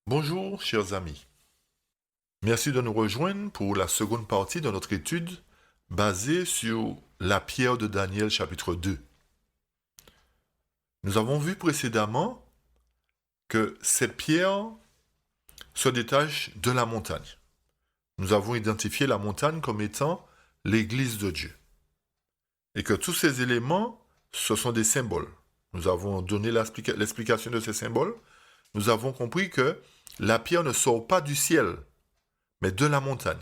Bonjour, chers amis. Merci de nous rejoindre pour la seconde partie de notre étude basée sur la pierre de Daniel chapitre 2. Nous avons vu précédemment que cette pierre se détache de la montagne. Nous avons identifié la montagne comme étant l'Église de Dieu. Et que tous ces éléments, ce sont des symboles. Nous avons donné l'explication de ces symboles. Nous avons compris que la pierre ne sort pas du ciel, mais de la montagne.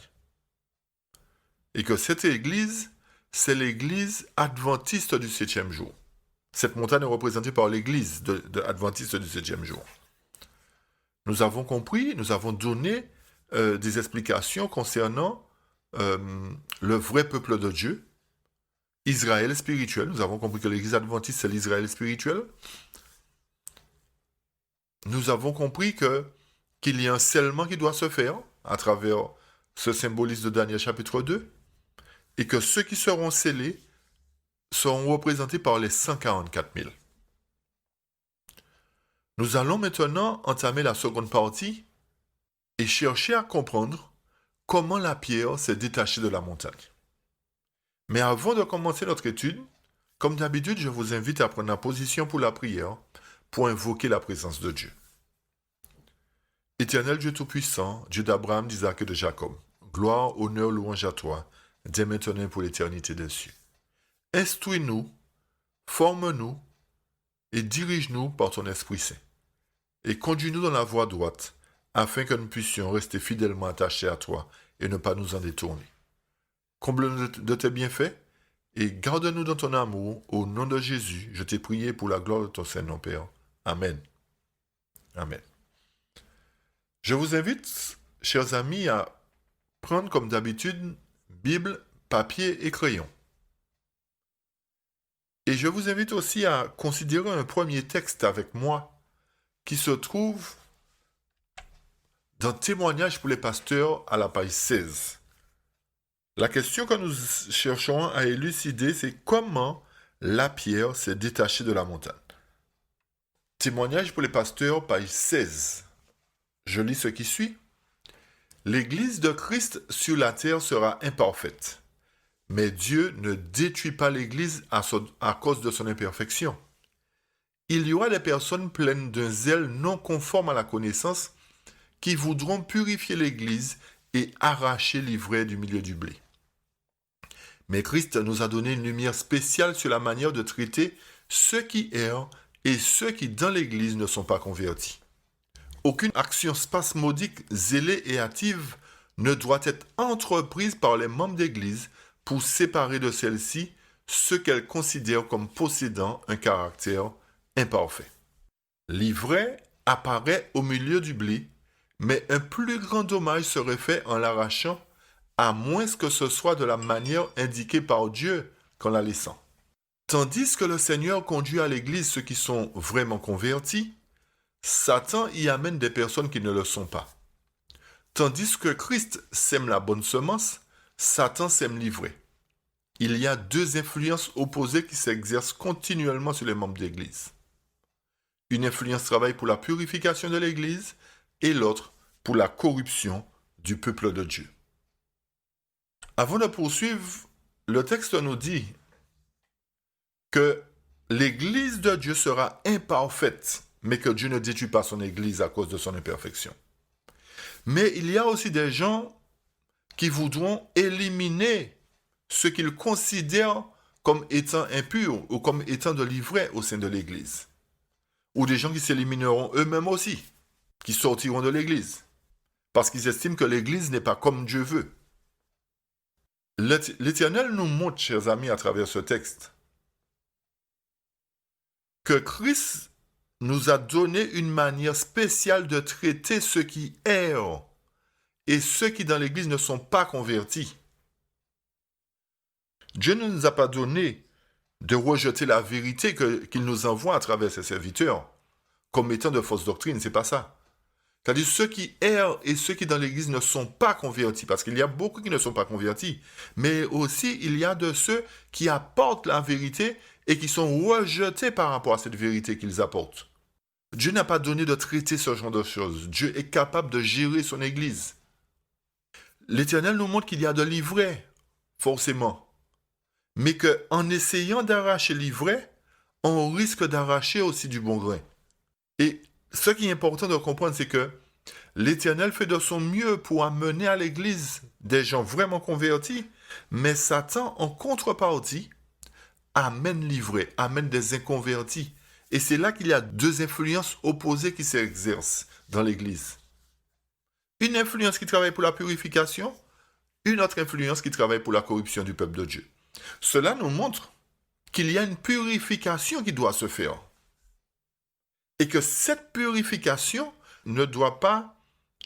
Et que cette église, c'est l'église adventiste du 7e jour. Cette montagne est représentée par l'église adventiste du 7e jour. Nous avons compris, nous avons donné des explications concernant le vrai peuple de Dieu, Israël spirituel. Nous avons compris que l'église adventiste, c'est l'Israël spirituel. Nous avons compris qu'il y a un scellement qui doit se faire à travers ce symbolisme de Daniel chapitre 2, et que ceux qui seront scellés seront représentés par les 144 000. Nous allons maintenant entamer la seconde partie et chercher à comprendre comment la pierre s'est détachée de la montagne. Mais avant de commencer notre étude, comme d'habitude, je vous invite à prendre la position pour la prière, pour invoquer la présence de Dieu. Éternel Dieu Tout-Puissant, Dieu d'Abraham, d'Isaac et de Jacob, gloire, honneur, louange à toi, dès maintenant pour l'éternité des cieux. Instruis-nous, forme-nous et dirige-nous par ton Esprit Saint. Et conduis-nous dans la voie droite, afin que nous puissions rester fidèlement attachés à toi et ne pas nous en détourner. Comble-nous de tes bienfaits et garde-nous dans ton amour. Au nom de Jésus, je t'ai prié pour la gloire de ton Saint-Nom, Père. Amen. Amen. Je vous invite, chers amis, à prendre comme d'habitude Bible, papier et crayon. Et je vous invite aussi à considérer un premier texte avec moi qui se trouve dans Témoignages pour les pasteurs à la page 16. La question que nous cherchons à élucider, c'est comment la pierre s'est détachée de la montagne. Témoignages pour les pasteurs, page 16. Je lis ce qui suit. L'Église de Christ sur la terre sera imparfaite, mais Dieu ne détruit pas l'Église à cause de son imperfection. Il y aura des personnes pleines d'un zèle non conforme à la connaissance qui voudront purifier l'Église et arracher l'ivraie du milieu du blé. Mais Christ nous a donné une lumière spéciale sur la manière de traiter ceux qui errent et ceux qui dans l'Église ne sont pas convertis. Aucune action spasmodique, zélée et hâtive ne doit être entreprise par les membres d'Église pour séparer de celle-ci ceux qu'elle considère comme possédant un caractère imparfait. L'ivraie apparaît au milieu du blé, mais un plus grand dommage serait fait en l'arrachant, à moins que ce soit de la manière indiquée par Dieu qu'en la laissant. Tandis que le Seigneur conduit à l'Église ceux qui sont vraiment convertis, Satan y amène des personnes qui ne le sont pas. Tandis que Christ sème la bonne semence, Satan sème l'ivraie. Il y a deux influences opposées qui s'exercent continuellement sur les membres d'Église. Une influence travaille pour la purification de l'Église et l'autre pour la corruption du peuple de Dieu. Avant de poursuivre, le texte nous dit que l'Église de Dieu sera imparfaite, mais que Dieu ne détruit pas son Église à cause de son imperfection. Mais il y a aussi des gens qui voudront éliminer ce qu'ils considèrent comme étant impurs ou comme étant de l'ivraie au sein de l'Église. Ou des gens qui s'élimineront eux-mêmes aussi, qui sortiront de l'Église, parce qu'ils estiment que l'Église n'est pas comme Dieu veut. L'Éternel nous montre, chers amis, à travers ce texte, que Christ nous a donné une manière spéciale de traiter ceux qui errent et ceux qui dans l'Église ne sont pas convertis. Dieu ne nous a pas donné de rejeter la vérité qu'il nous envoie à travers ses serviteurs comme étant de fausses doctrines, c'est pas ça. C'est-à-dire ceux qui errent et ceux qui dans l'Église ne sont pas convertis, parce qu'il y a beaucoup qui ne sont pas convertis, mais aussi il y a de ceux qui apportent la vérité et qui sont rejetés par rapport à cette vérité qu'ils apportent. Dieu n'a pas donné de traiter ce genre de choses. Dieu est capable de gérer son Église. L'Éternel nous montre qu'il y a de l'ivraie, forcément. Mais qu'en essayant d'arracher l'ivraie, on risque d'arracher aussi du bon grain. Et ce qui est important de comprendre, c'est que l'Éternel fait de son mieux pour amener à l'Église des gens vraiment convertis, mais Satan, en contrepartie, amène l'ivraie, amène des inconvertis. Et c'est là qu'il y a deux influences opposées qui s'exercent dans l'Église. Une influence qui travaille pour la purification, une autre influence qui travaille pour la corruption du peuple de Dieu. Cela nous montre qu'il y a une purification qui doit se faire. Et que cette purification ne doit pas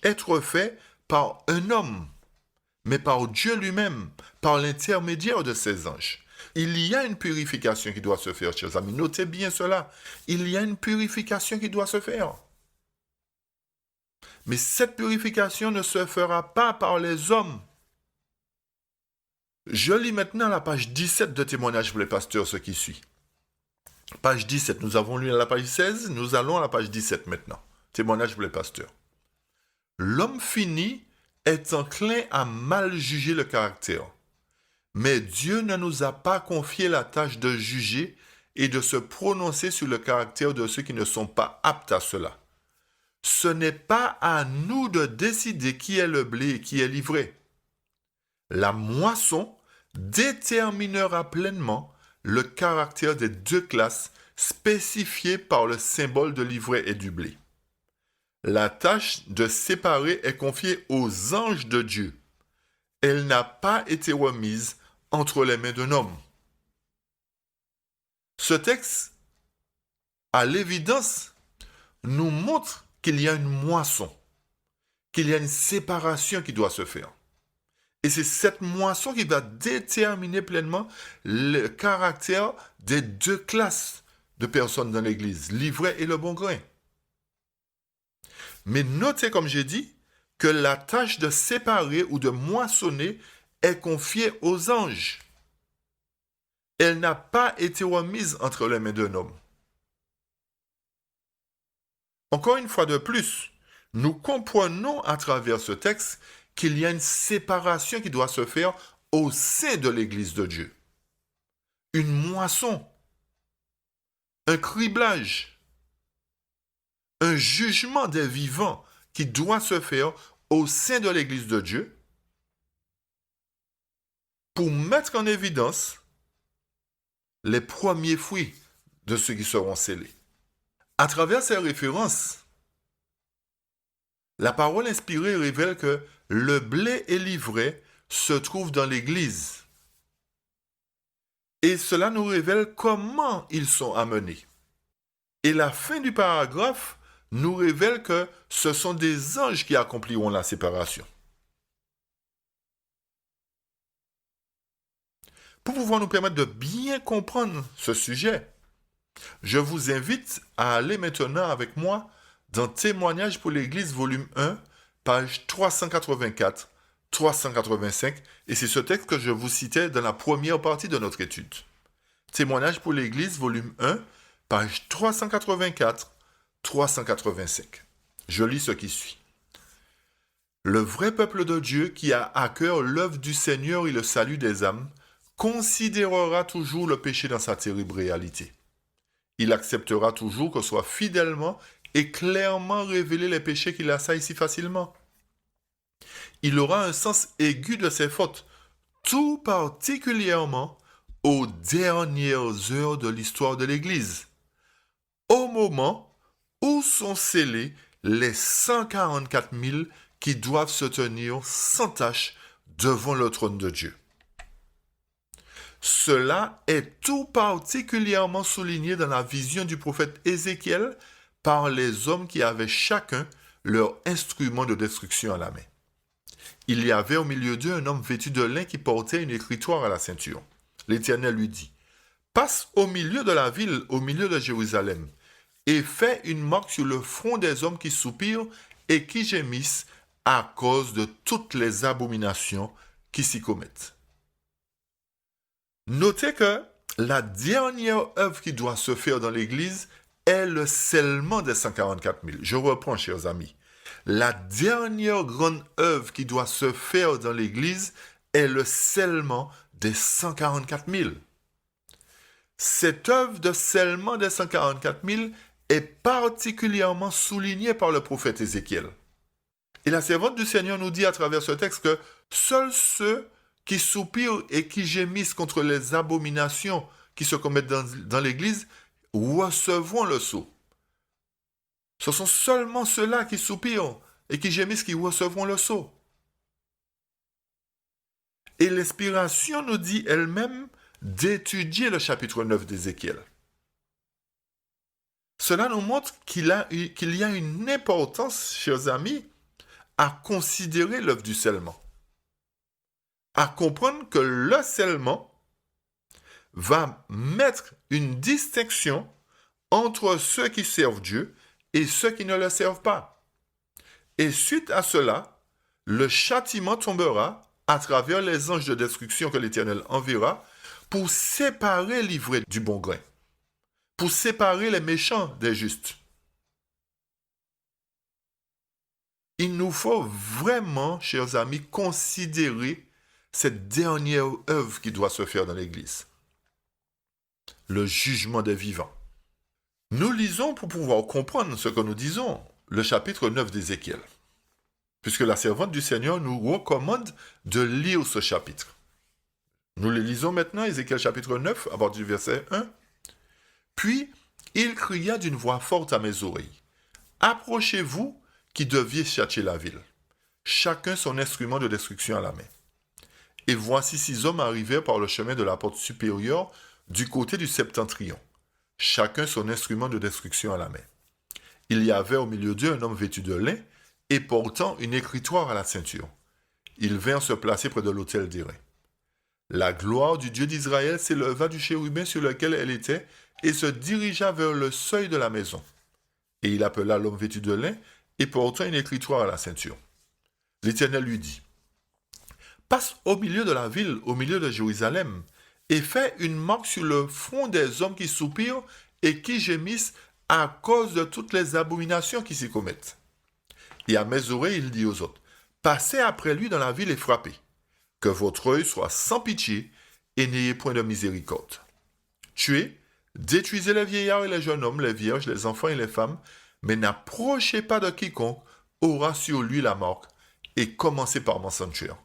être faite par un homme, mais par Dieu lui-même, par l'intermédiaire de ses anges. Il y a une purification qui doit se faire, chers amis. Notez bien cela. Il y a une purification qui doit se faire. Mais cette purification ne se fera pas par les hommes. Je lis maintenant la page 17 de Témoignages pour les pasteurs, ce qui suit. Page 17, nous avons lu la page 16, nous allons à la page 17 maintenant. Témoignages pour les pasteurs. L'homme fini est enclin à mal juger le caractère. Mais Dieu ne nous a pas confié la tâche de juger et de se prononcer sur le caractère de ceux qui ne sont pas aptes à cela. Ce n'est pas à nous de décider qui est le blé et qui est l'ivraie. La moisson déterminera pleinement le caractère des deux classes spécifiées par le symbole de l'ivraie et du blé. La tâche de séparer est confiée aux anges de Dieu. Elle n'a pas été remise entre les mains d'un homme. Ce texte, à l'évidence, nous montre qu'il y a une moisson, qu'il y a une séparation qui doit se faire. Et c'est cette moisson qui va déterminer pleinement le caractère des deux classes de personnes dans l'Église, l'ivraie et le bon grain. Mais notez, comme j'ai dit, que la tâche de séparer ou de moissonner est confiée aux anges. Elle n'a pas été remise entre les mains d'un homme. Encore une fois de plus, nous comprenons à travers ce texte qu'il y a une séparation qui doit se faire au sein de l'Église de Dieu. Une moisson, un criblage, un jugement des vivants qui doit se faire au sein de l'Église de Dieu pour mettre en évidence les premiers fruits de ceux qui seront scellés. À travers ces références, la parole inspirée révèle que le blé et l'ivraie se trouvent dans l'Église. Et cela nous révèle comment ils sont amenés. Et la fin du paragraphe nous révèle que ce sont des anges qui accompliront la séparation. Pour pouvoir nous permettre de bien comprendre ce sujet, je vous invite à aller maintenant avec moi dans Témoignages pour l'Église, volume 1, page 384, 385, et c'est ce texte que je vous citais dans la première partie de notre étude. Témoignages pour l'Église, volume 1, page 384, 385. Je lis ce qui suit. Le vrai peuple de Dieu qui a à cœur l'œuvre du Seigneur et le salut des âmes considérera toujours le péché dans sa terrible réalité. Il acceptera toujours que soient fidèlement et clairement révélés les péchés qu'il assaille si facilement. Il aura un sens aigu de ses fautes, tout particulièrement aux dernières heures de l'histoire de l'Église, au moment où sont scellés les 144 000 qui doivent se tenir sans tache devant le trône de Dieu. Cela est tout particulièrement souligné dans la vision du prophète Ézéchiel par les hommes qui avaient chacun leur instrument de destruction à la main. Il y avait au milieu d'eux un homme vêtu de lin qui portait une écritoire à la ceinture. L'Éternel lui dit, « Passe au milieu de la ville, au milieu de Jérusalem, et fais une marque sur le front des hommes qui soupirent et qui gémissent à cause de toutes les abominations qui s'y commettent. » Notez que la dernière œuvre qui doit se faire dans l'Église est le scellement des 144 000. Je reprends, chers amis. La dernière grande œuvre qui doit se faire dans l'Église est le scellement des 144 000. Cette œuvre de scellement des 144 000 est particulièrement soulignée par le prophète Ézéchiel. Et la servante du Seigneur nous dit à travers ce texte que seuls ceux qui soupirent et qui gémissent contre les abominations qui se commettent dans l'Église recevront le sceau. Ce sont seulement ceux-là qui soupirent et qui gémissent qui recevront le sceau. Et l'inspiration nous dit elle-même d'étudier le chapitre 9 d'Ézéchiel. Cela nous montre qu'il y a une importance, chers amis, à considérer l'œuvre du scellement. À comprendre que le scellement va mettre une distinction entre ceux qui servent Dieu et ceux qui ne le servent pas. Et suite à cela, le châtiment tombera à travers les anges de destruction que l'Éternel enverra pour séparer l'ivraie du bon grain, pour séparer les méchants des justes. Il nous faut vraiment, chers amis, considérer cette dernière œuvre qui doit se faire dans l'Église. Le jugement des vivants. Nous lisons pour pouvoir comprendre ce que nous disons, le chapitre 9 d'Ézéchiel, puisque la servante du Seigneur nous recommande de lire ce chapitre. Nous le lisons maintenant, Ézéchiel chapitre 9, à partir du verset 1. Puis, il cria d'une voix forte à mes oreilles, « Approchez-vous qui deviez châtier la ville, chacun son instrument de destruction à la main. » Et voici 6 hommes arrivèrent par le chemin de la porte supérieure du côté du septentrion, chacun son instrument de destruction à la main. Il y avait au milieu d'eux un homme vêtu de lin et portant une écritoire à la ceinture. Ils vinrent se placer près de l'autel d'airain. La gloire du Dieu d'Israël s'éleva du chérubin sur lequel elle était et se dirigea vers le seuil de la maison. Et il appela l'homme vêtu de lin et portant une écritoire à la ceinture. L'Éternel lui dit, « Passe au milieu de la ville, au milieu de Jérusalem, et fais une marque sur le front des hommes qui soupirent et qui gémissent à cause de toutes les abominations qui s'y commettent. » Et à mes oreilles, il dit aux autres, « Passez après lui dans la ville et frappez. Que votre œil soit sans pitié et n'ayez point de miséricorde. Tuez, détruisez les vieillards et les jeunes hommes, les vierges, les enfants et les femmes, mais n'approchez pas de quiconque aura sur lui la marque, et commencez par mon sanctuaire. »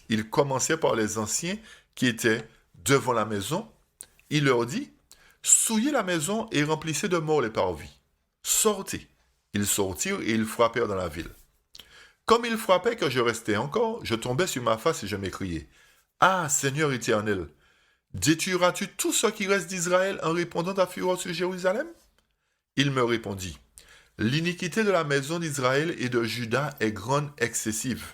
Il commençait par les anciens qui étaient devant la maison. Il leur dit, « Souillez la maison et remplissez de morts les parvis. Sortez. » Ils sortirent et ils frappèrent dans la ville. Comme ils frappaient que je restais encore, je tombais sur ma face et je m'écriai, « Ah, Seigneur éternel, détruiras-tu tout ce qui reste d'Israël en répandant ta fureur sur Jérusalem ?» Il me répondit, « L'iniquité de la maison d'Israël et de Juda est grande excessive.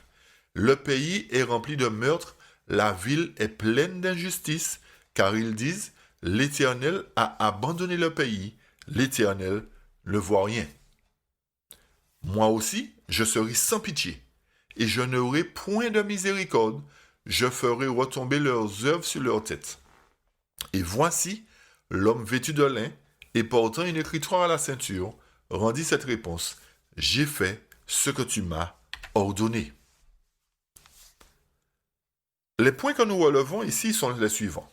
Le pays est rempli de meurtres, la ville est pleine d'injustice, car ils disent, l'Éternel a abandonné le pays, l'Éternel ne voit rien. Moi aussi, je serai sans pitié, et je n'aurai point de miséricorde, je ferai retomber leurs œuvres sur leur tête. Et voici, l'homme vêtu de lin, et portant une écritoire à la ceinture, rendit cette réponse, « J'ai fait ce que tu m'as ordonné. » Les points que nous relevons ici sont les suivants.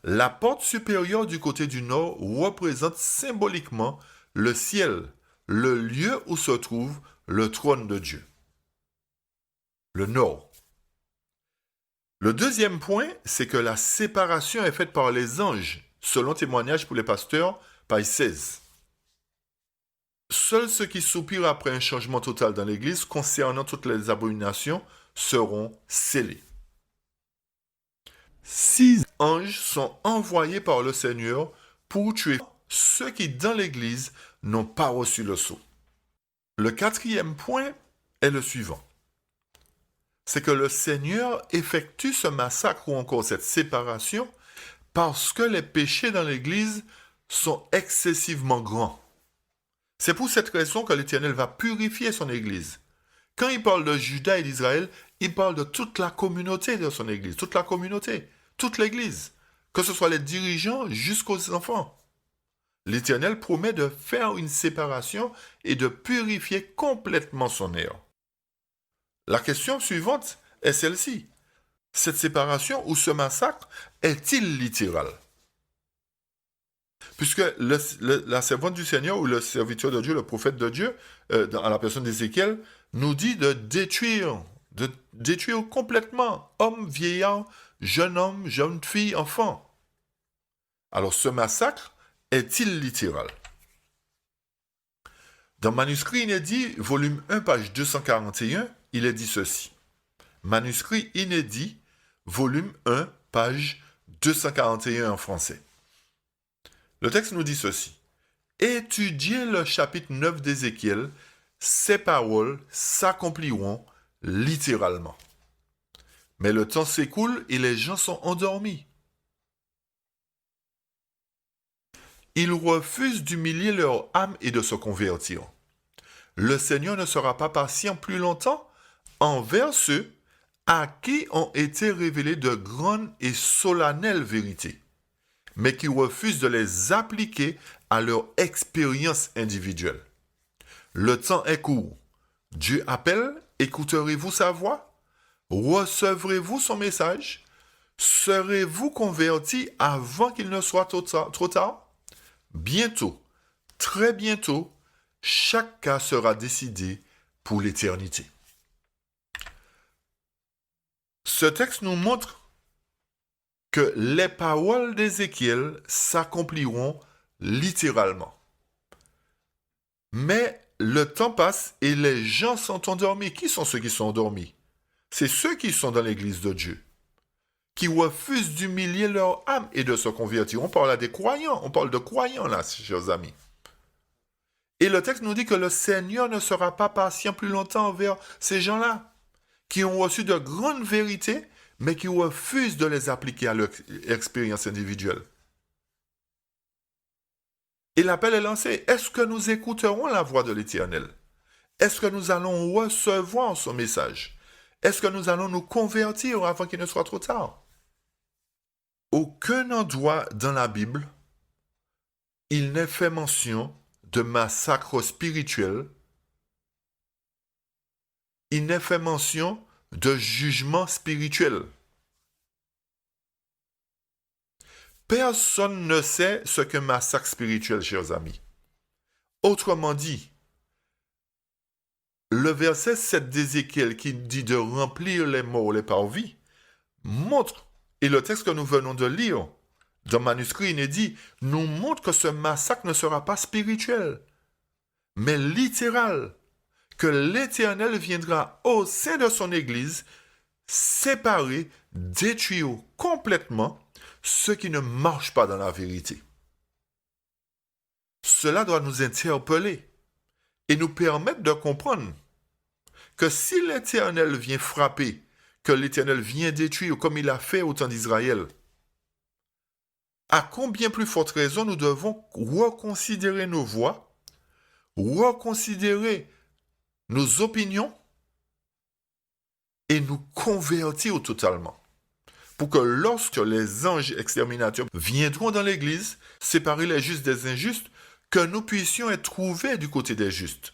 La porte supérieure du côté du nord représente symboliquement le ciel, le lieu où se trouve le trône de Dieu. Le nord. Le deuxième point, c'est que la séparation est faite par les anges, selon témoignage pour les pasteurs, page 16. Seuls ceux qui soupirent après un changement total dans l'Église concernant toutes les abominations seront scellés. 6 anges sont envoyés par le Seigneur pour tuer ceux qui, dans l'Église, n'ont pas reçu le sceau. Le quatrième point est le suivant. C'est que le Seigneur effectue ce massacre ou encore cette séparation parce que les péchés dans l'Église sont excessivement grands. C'est pour cette raison que l'Éternel va purifier son Église. Quand il parle de Juda et d'Israël, il parle de toute la communauté de son Église, toute la communauté, toute l'Église, que ce soit les dirigeants jusqu'aux enfants. l'Éternel promet de faire une séparation et de purifier complètement son air. La question suivante est celle-ci. Cette séparation ou ce massacre est-il littéral? Puisque la servante du Seigneur ou le serviteur de Dieu, le prophète de Dieu, à la personne d'Ézéchiel, nous dit de détruire complètement homme, vieillard, jeune fille, enfant. Alors ce massacre est-il littéral? Dans Manuscrit inédit, volume 1, page 241, il est dit ceci. Manuscrit inédit, volume 1, page 241 en français. Le texte nous dit ceci. Étudiez le chapitre 9 d'Ézéchiel, ces paroles s'accompliront littéralement. Mais le temps s'écoule et les gens sont endormis. Ils refusent d'humilier leur âme et de se convertir. Le Seigneur ne sera pas patient plus longtemps envers ceux à qui ont été révélées de grandes et solennelles vérités, mais qui refusent de les appliquer à leur expérience individuelle. Le temps est court. Dieu appelle, écouterez-vous sa voix? Recevrez-vous son message? Serez-vous convertis avant qu'il ne soit trop tard? Bientôt, très bientôt, chaque cas sera décidé pour l'éternité. Ce texte nous montre que les paroles d'Ézéchiel s'accompliront littéralement. Mais le temps passe et les gens sont endormis. Qui sont ceux qui sont endormis? C'est ceux qui sont dans l'église de Dieu, qui refusent d'humilier leur âme et de se convertir. On parle à des croyants, on parle de croyants là, chers amis. Et le texte nous dit que le Seigneur ne sera pas patient plus longtemps envers ces gens-là, qui ont reçu de grandes vérités, mais qui refusent de les appliquer à leur expérience individuelle. Et l'appel est lancé. Est-ce que nous écouterons la voix de l'Éternel? Est-ce que nous allons recevoir son message? Est-ce que nous allons nous convertir avant qu'il ne soit trop tard? Aucun endroit dans la Bible, il n'est fait mention de massacre spirituel. Il n'est fait mention de jugement spirituel. Personne ne sait ce qu'un massacre spirituel, chers amis. Autrement dit, le verset 7 d'Ézéchiel qui dit de remplir les morts, les parvis, montre, et le texte que nous venons de lire, dans manuscrit inédit, nous montre que ce massacre ne sera pas spirituel, mais littéral, que l'Éternel viendra au sein de son Église, séparer, détruire complètement ceux qui ne marchent pas dans la vérité. Cela doit nous interpeller et nous permettre de comprendre que si l'Éternel vient frapper, que l'Éternel vient détruire comme il a fait au temps d'Israël, à combien plus forte raison nous devons reconsidérer nos voies, reconsidérer nos opinions et nous convertir totalement. Pour que lorsque les anges exterminateurs viendront dans l'Église, séparer les justes des injustes, que nous puissions être trouvés du côté des justes.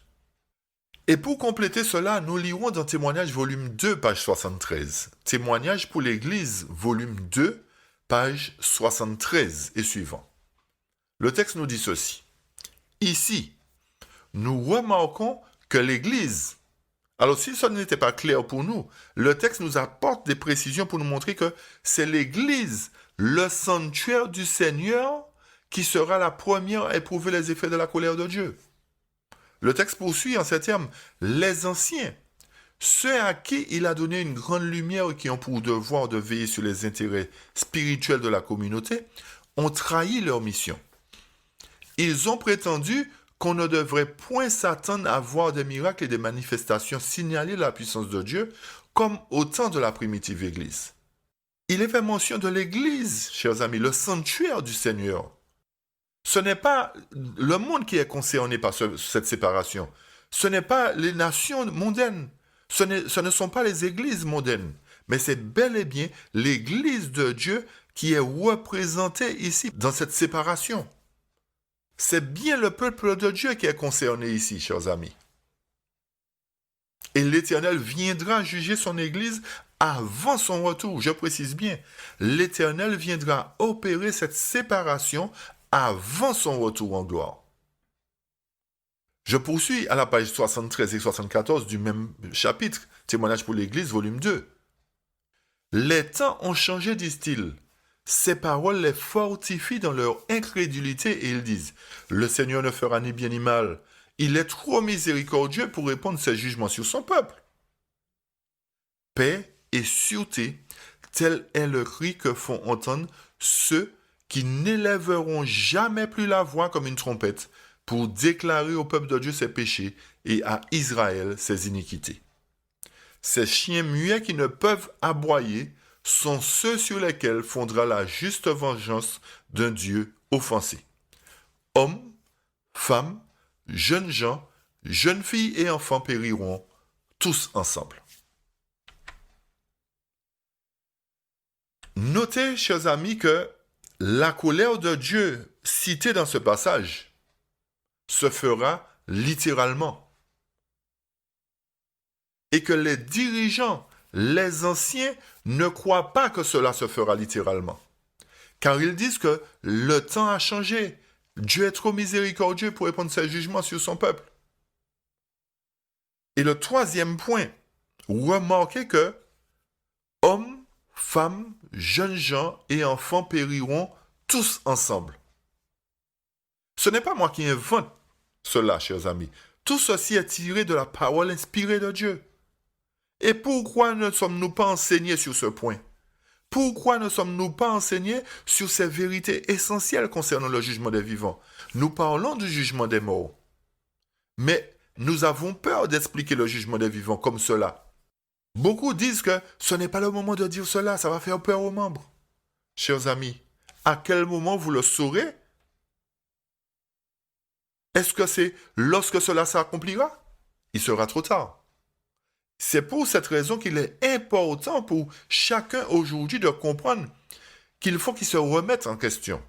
Et pour compléter cela, nous lirons dans Témoignages volume 2, page 73. Témoignages pour l'Église, volume 2, page 73 et suivant. Le texte nous dit ceci. Ici, nous remarquons que l'Église, alors si ça n'était pas clair pour nous, le texte nous apporte des précisions pour nous montrer que c'est l'Église, le sanctuaire du Seigneur, qui sera la première à éprouver les effets de la colère de Dieu. Le texte poursuit en ces termes, les anciens, ceux à qui il a donné une grande lumière et qui ont pour devoir de veiller sur les intérêts spirituels de la communauté, ont trahi leur mission. Ils ont prétendu qu'on ne devrait point s'attendre à voir des miracles et des manifestations signaler la puissance de Dieu, comme au temps de la primitive Église. Il est fait mention de l'Église, chers amis, le sanctuaire du Seigneur. Ce n'est pas le monde qui est concerné par cette séparation. Ce n'est pas les nations mondaines. Ce ne sont pas les églises mondaines. Mais c'est bel et bien l'Église de Dieu qui est représentée ici dans cette séparation. C'est bien le peuple de Dieu qui est concerné ici, chers amis. Et l'Éternel viendra juger son Église avant son retour. Je précise bien, l'Éternel viendra opérer cette séparation avant son retour en gloire. Je poursuis à la page 73 et 74 du même chapitre, Témoignage pour l'Église, volume 2. Les temps ont changé, disent-ils. Ces paroles les fortifient dans leur incrédulité et ils disent, le Seigneur ne fera ni bien ni mal. Il est trop miséricordieux pour répandre ses jugements sur son peuple. Paix et sûreté, tel est le cri que font entendre ceux qui n'élèveront jamais plus la voix comme une trompette pour déclarer au peuple de Dieu ses péchés et à Israël ses iniquités. Ces chiens muets qui ne peuvent aboyer sont ceux sur lesquels fondera la juste vengeance d'un Dieu offensé. Hommes, femmes, jeunes gens, jeunes filles et enfants périront tous ensemble. Notez, chers amis, que la colère de Dieu citée dans ce passage se fera littéralement. Et que les dirigeants, les anciens, ne croient pas que cela se fera littéralement. Car ils disent que le temps a changé. Dieu est trop miséricordieux pour répondre ses jugements sur son peuple. Et le troisième point, remarquez que hommes, femmes, jeunes gens et enfants périront tous ensemble. Ce n'est pas moi qui invente cela, chers amis. Tout ceci est tiré de la parole inspirée de Dieu. Et pourquoi ne sommes-nous pas enseignés sur ce point? Pourquoi ne sommes-nous pas enseignés sur ces vérités essentielles concernant le jugement des vivants? Nous parlons du jugement des morts. Mais nous avons peur d'expliquer le jugement des vivants comme cela. Beaucoup disent que ce n'est pas le moment de dire cela, ça va faire peur aux membres. Chers amis, à quel moment vous le saurez? Est-ce que c'est lorsque cela s'accomplira? Il sera trop tard. C'est pour cette raison qu'il est important pour chacun aujourd'hui de comprendre qu'il faut qu'il se remette en question,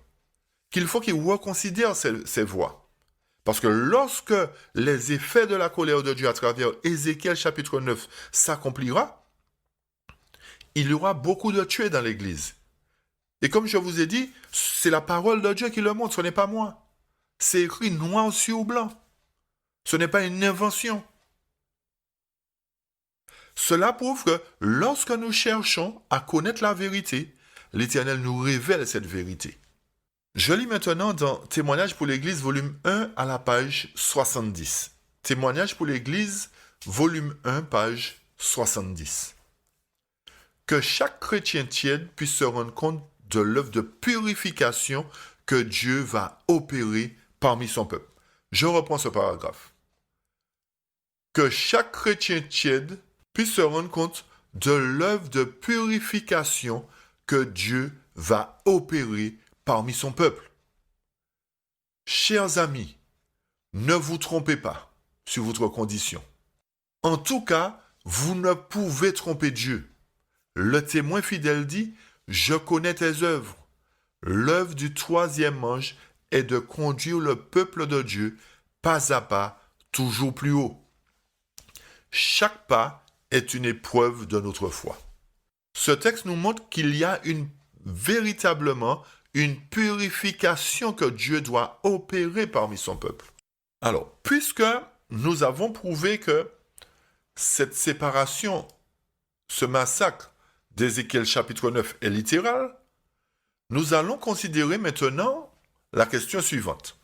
qu'il faut qu'il reconsidère ses voies. Parce que lorsque les effets de la colère de Dieu à travers Ézéchiel chapitre 9 s'accomplira, il y aura beaucoup de tués dans l'Église. Et comme je vous ai dit, c'est la parole de Dieu qui le montre, ce n'est pas moi. C'est écrit noir sur blanc. Ce n'est pas une invention. Cela prouve que lorsque nous cherchons à connaître la vérité, l'Éternel nous révèle cette vérité. Je lis maintenant dans Témoignage pour l'Église, volume 1, à la page 70. Témoignage pour l'Église, volume 1, page 70. Que chaque chrétien tiède puisse se rendre compte de l'œuvre de purification que Dieu va opérer parmi son peuple. Je reprends ce paragraphe. Que chaque chrétien tiède puisse se rendre compte de l'œuvre de purification que Dieu va opérer parmi son peuple. Chers amis, ne vous trompez pas sur votre condition. En tout cas, vous ne pouvez tromper Dieu. Le témoin fidèle dit, « Je connais tes œuvres. » L'œuvre du troisième ange est de conduire le peuple de Dieu pas à pas, toujours plus haut. Chaque pas est une épreuve de notre foi. Ce texte nous montre qu'il y a véritablement une purification que Dieu doit opérer parmi son peuple. Alors, puisque nous avons prouvé que cette séparation, ce massacre d'Ézéchiel chapitre 9 est littéral, nous allons considérer maintenant la question suivante.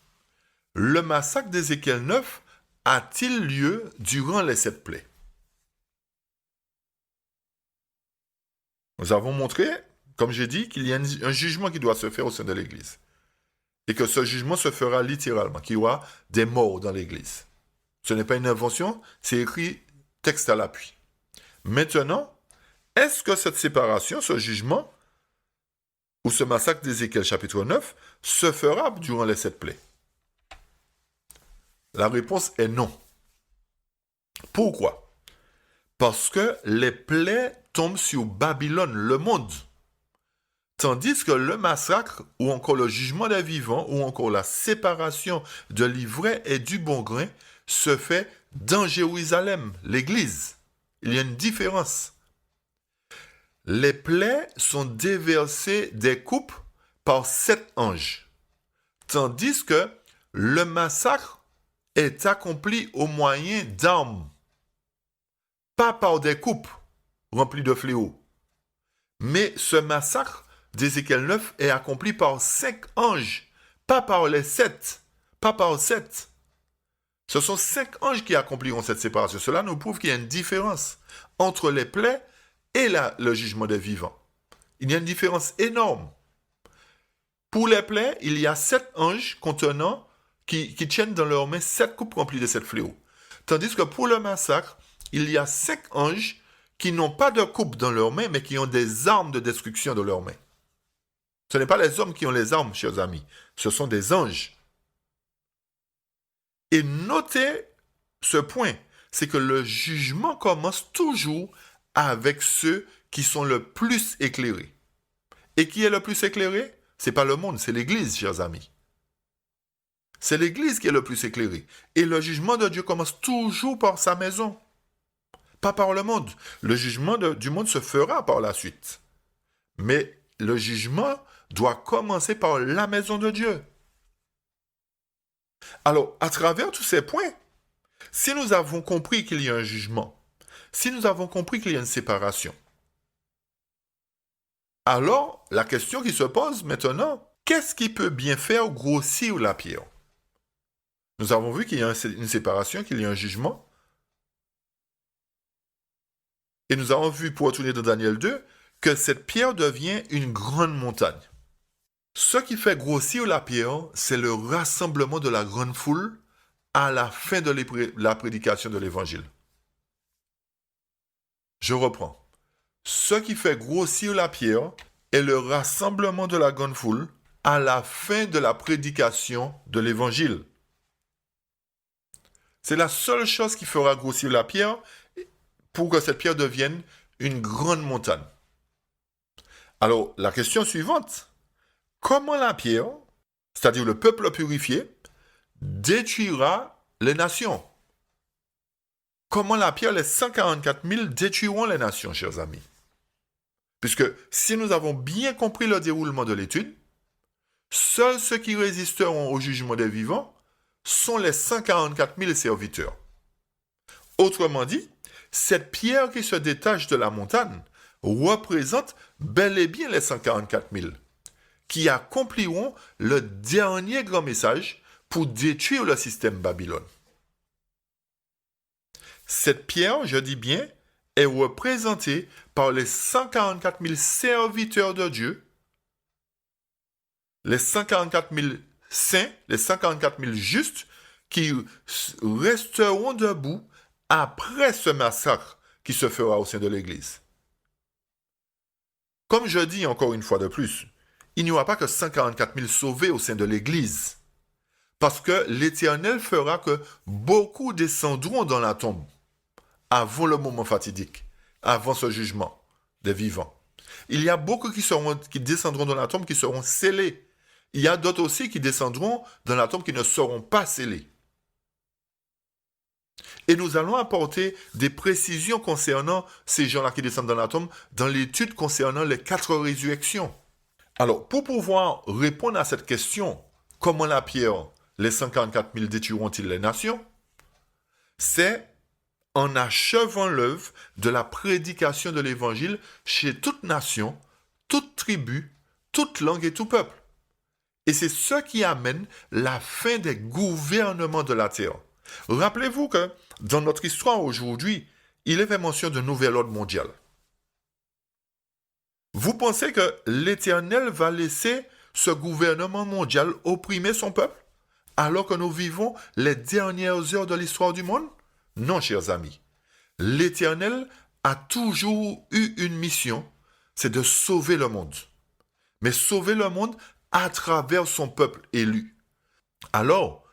Le massacre d'Ézéchiel 9 a-t-il lieu durant les 7 plaies? Nous avons montré, comme j'ai dit, qu'il y a un jugement qui doit se faire au sein de l'Église. Et que ce jugement se fera littéralement, qu'il y aura des morts dans l'Église. Ce n'est pas une invention, c'est écrit texte à l'appui. Maintenant, est-ce que cette séparation, ce jugement, ou ce massacre d'Ézéchiel chapitre 9, se fera durant les 7 plaies? La réponse est non. Pourquoi? Parce que les plaies tombent sur Babylone, le monde. Tandis que le massacre, ou encore le jugement des vivants, ou encore la séparation de l'ivraie et du bon grain, se fait dans Jérusalem, l'église. Il y a une différence. Les plaies sont déversées des coupes par 7 anges, tandis que le massacre est accompli au moyen d'armes, pas par des coupes remplies de fléaux. Mais ce massacre d'Ézéchiel 9 est accompli par 5 anges, pas par les 7, pas par 7. Ce sont 5 anges qui accompliront cette séparation. Cela nous prouve qu'il y a une différence entre les plaies et le jugement des vivants. Il y a une différence énorme. Pour les plaies, il y a 7 anges contenant, qui tiennent dans leurs mains 7 coupes remplies de 7 fléaux. Tandis que pour le massacre, il y a 5 anges qui n'ont pas de coupe dans leurs mains, mais qui ont des armes de destruction dans leurs mains. Ce n'est pas les hommes qui ont les armes, chers amis. Ce sont des anges. Et notez ce point, c'est que le jugement commence toujours avec ceux qui sont le plus éclairés. Et qui est le plus éclairé? Ce n'est pas le monde, c'est l'Église, chers amis. C'est l'Église qui est le plus éclairée. Et le jugement de Dieu commence toujours par sa maison, pas par le monde. Le jugement du monde se fera par la suite. Mais le jugement doit commencer par la maison de Dieu. Alors, à travers tous ces points, si nous avons compris qu'il y a un jugement, si nous avons compris qu'il y a une séparation, alors la question qui se pose maintenant, qu'est-ce qui peut bien faire grossir la pierre? Nous avons vu qu'il y a une séparation, qu'il y a un jugement. Et nous avons vu, pour retourner dans Daniel 2, que cette pierre devient une grande montagne. Ce qui fait grossir la pierre, c'est le rassemblement de la grande foule à la fin de la prédication de l'évangile. Je reprends. Ce qui fait grossir la pierre est le rassemblement de la grande foule à la fin de la prédication de l'évangile. C'est la seule chose qui fera grossir la pierre pour que cette pierre devienne une grande montagne. Alors, la question suivante, comment la pierre, c'est-à-dire le peuple purifié, détruira les nations? Comment la pierre, les 144 000 détruiront les nations, chers amis? Puisque si nous avons bien compris le déroulement de l'étude, seuls ceux qui résisteront au jugement des vivants sont les 144 000 serviteurs. Autrement dit, cette pierre qui se détache de la montagne représente bel et bien les 144 000 qui accompliront le dernier grand message pour détruire le système Babylone. Cette pierre, je dis bien, est représentée par les 144 000 serviteurs de Dieu, les 144 000 saints, les 144 000 justes qui resteront debout après ce massacre qui se fera au sein de l'Église. Comme je dis encore une fois de plus, il n'y aura pas que 144 000 sauvés au sein de l'Église, parce que l'Éternel fera que beaucoup descendront dans la tombe avant le moment fatidique, avant ce jugement des vivants. Il y a beaucoup qui descendront dans la tombe qui seront scellés. Il y a d'autres aussi qui descendront dans la tombe qui ne seront pas scellés. Et nous allons apporter des précisions concernant ces gens-là qui descendent dans la tombe dans l'étude concernant les 4 résurrections. Alors, pour pouvoir répondre à cette question, comment la pierre, les 144 000 détruiront-ils les nations? C'est en achevant l'œuvre de la prédication de l'Évangile chez toute nation, toute tribu, toute langue et tout peuple. Et c'est ce qui amène la fin des gouvernements de la terre. Rappelez-vous que dans notre histoire aujourd'hui, il est fait mention d'un nouvel ordre mondial. Vous pensez que l'Éternel va laisser ce gouvernement mondial opprimer son peuple alors que nous vivons les dernières heures de l'histoire du monde? Non, chers amis. L'Éternel a toujours eu une mission, c'est de sauver le monde. Mais sauver le monde à travers son peuple élu. Alors,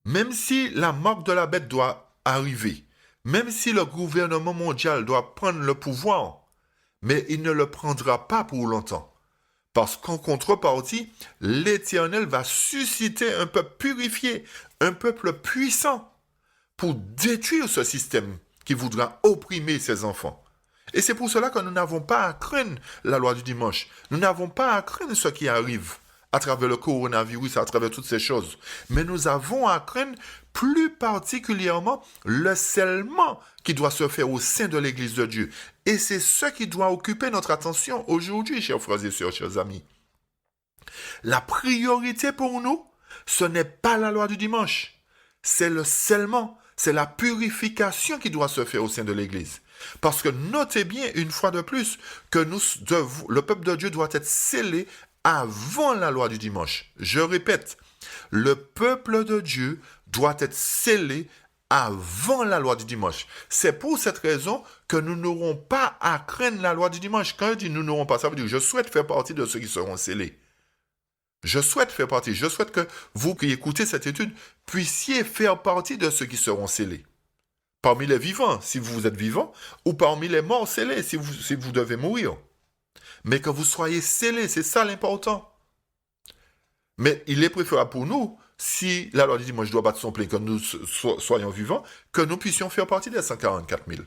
même si la marque de la bête doit arriver, même si le gouvernement mondial doit prendre le pouvoir, mais il ne le prendra pas pour longtemps. Parce qu'en contrepartie, l'Éternel va susciter un peuple purifié, un peuple puissant, pour détruire ce système qui voudra opprimer ses enfants. Et c'est pour cela que nous n'avons pas à craindre la loi du dimanche. Nous n'avons pas à craindre ce qui arrive à travers le coronavirus, à travers toutes ces choses. Mais nous avons à craindre plus particulièrement le scellement qui doit se faire au sein de l'Église de Dieu. Et c'est ce qui doit occuper notre attention aujourd'hui, chers frères et sœurs, chers amis. La priorité pour nous, ce n'est pas la loi du dimanche. C'est le scellement, c'est la purification qui doit se faire au sein de l'Église. Parce que notez bien une fois de plus que le peuple de Dieu doit être scellé avant la loi du dimanche. Je répète, le peuple de Dieu doit être scellé avant la loi du dimanche. C'est pour cette raison que nous n'aurons pas à craindre la loi du dimanche. Quand je dis nous n'aurons pas, ça veut dire je souhaite faire partie de ceux qui seront scellés. Je souhaite que vous qui écoutez cette étude puissiez faire partie de ceux qui seront scellés. Parmi les vivants, si vous êtes vivant, ou parmi les morts scellés, si vous devez mourir. Mais que vous soyez scellés, c'est ça l'important. Mais il est préférable pour nous, si la loi du dimanche doit battre son plein, que nous soyons vivants, que nous puissions faire partie des 144 000.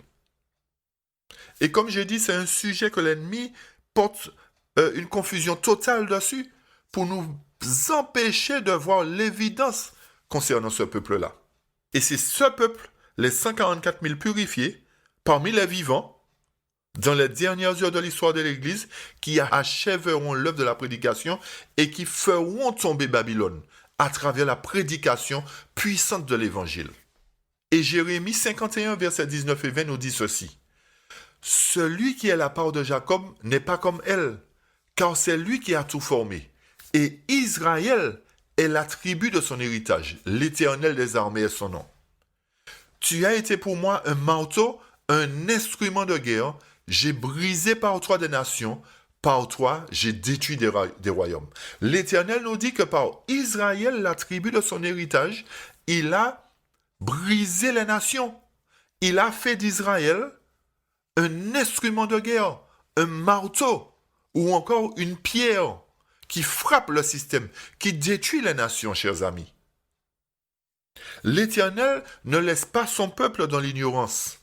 Et comme j'ai dit, c'est un sujet que l'ennemi porte une confusion totale dessus pour nous empêcher de voir l'évidence concernant ce peuple-là. Et c'est ce peuple, les 144 000 purifiés, parmi les vivants, dans les dernières heures de l'histoire de l'Église, qui achèveront l'œuvre de la prédication et qui feront tomber Babylone à travers la prédication puissante de l'Évangile. Et Jérémie 51, versets 19 et 20 nous dit ceci. « Celui qui est la part de Jacob n'est pas comme elle, car c'est lui qui a tout formé. Et Israël est la tribu de son héritage. L'Éternel des armées est son nom. Tu as été pour moi un marteau, un instrument de guerre. J'ai brisé par toi des nations, par toi j'ai détruit des royaumes. » L'Éternel nous dit que par Israël, la tribu de son héritage, il a brisé les nations. Il a fait d'Israël un instrument de guerre, un marteau ou encore une pierre qui frappe le système, qui détruit les nations, chers amis. L'Éternel ne laisse pas son peuple dans l'ignorance.